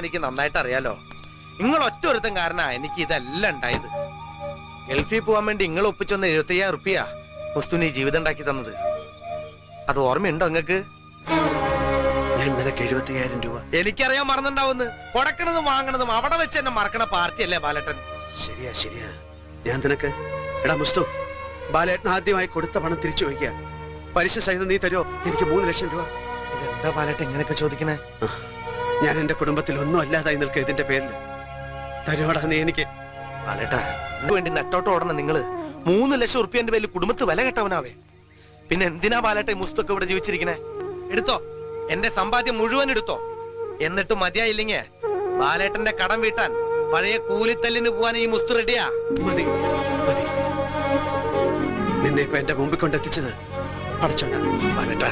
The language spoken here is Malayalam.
എനിക്ക് നന്നായിട്ട് അറിയാലോ. നിങ്ങൾ ഒറ്റ ഒരുത്തം കാരണ എനിക്ക് ഇതെല്ലാം ഉണ്ടായത്. ഗൾഫിൽ പോവാൻ വേണ്ടി നിങ്ങൾ ഒപ്പിച്ചൊന്ന് 75,000 റുപ്യ മുസ്തു നീ ജീവിതം ഉണ്ടാക്കി തന്നത്. അത് ഓർമ്മയുണ്ടോ നിങ്ങൾക്ക്? ഞാൻ നിനക്ക് 75,000 രൂപ. എനിക്കറിയാൻ മറന്നുണ്ടാവുന്നു. കൊടുക്കണതും വാങ്ങണതും അവിടെ വെച്ച് തന്നെ മറക്കണ പാർട്ടിയല്ലേ ബാലേട്ടൻ. ശരിയാ ശരിയാ. ഞാൻ നിനക്ക് എടാ മുസ്തു, ബാലേട്ടൻ ആദ്യമായി കൊടുത്ത പണം തിരിച്ചു വയ്ക്കുക. പലിശ സഹിതം നീ തരുമോ? എനിക്ക് 3 ലക്ഷം രൂപ. ഇതെന്താ ബാലേട്ടൻ ഇങ്ങനെയൊക്കെ ചോദിക്കണേ? ഞാൻ എന്റെ കുടുംബത്തിൽ ഒന്നും അല്ലാതായി നിൽക്കുക ഇതിന്റെ പേരിൽ. തരുവാടാ നീ എനിക്ക്. ബാലേട്ടാ, വേണ്ടി നെട്ടോട്ട് ഓടണം നിങ്ങള്. 3 ലക്ഷം റുപ്യന്റെ പേരിൽ കുടുംബത്ത് വില കെട്ടവനാവേ. പിന്നെ എന്തിനാ ബാലേട്ടെ മുസ്തൊക്കെ ഇവിടെ ജീവിച്ചിരിക്കണേ? എടുത്തോ, എന്റെ സമ്പാദ്യം മുഴുവൻ എടുത്തോ. എന്നിട്ട് മതിയായില്ലെങ്കിൽ ബാലേട്ടന്റെ കടം വീട്ടാൻ പഴയ കൂലിത്തല്ലിന് പോവാൻ ഈ മുസ്തു റെഡിയാ. മതി മതി. നിന്നെ ഇപ്പൊ എന്റെ മുമ്പിൽ കൊണ്ടെത്തിച്ചത് അടച്ചോണ്ടാ. ബാലേട്ടാ,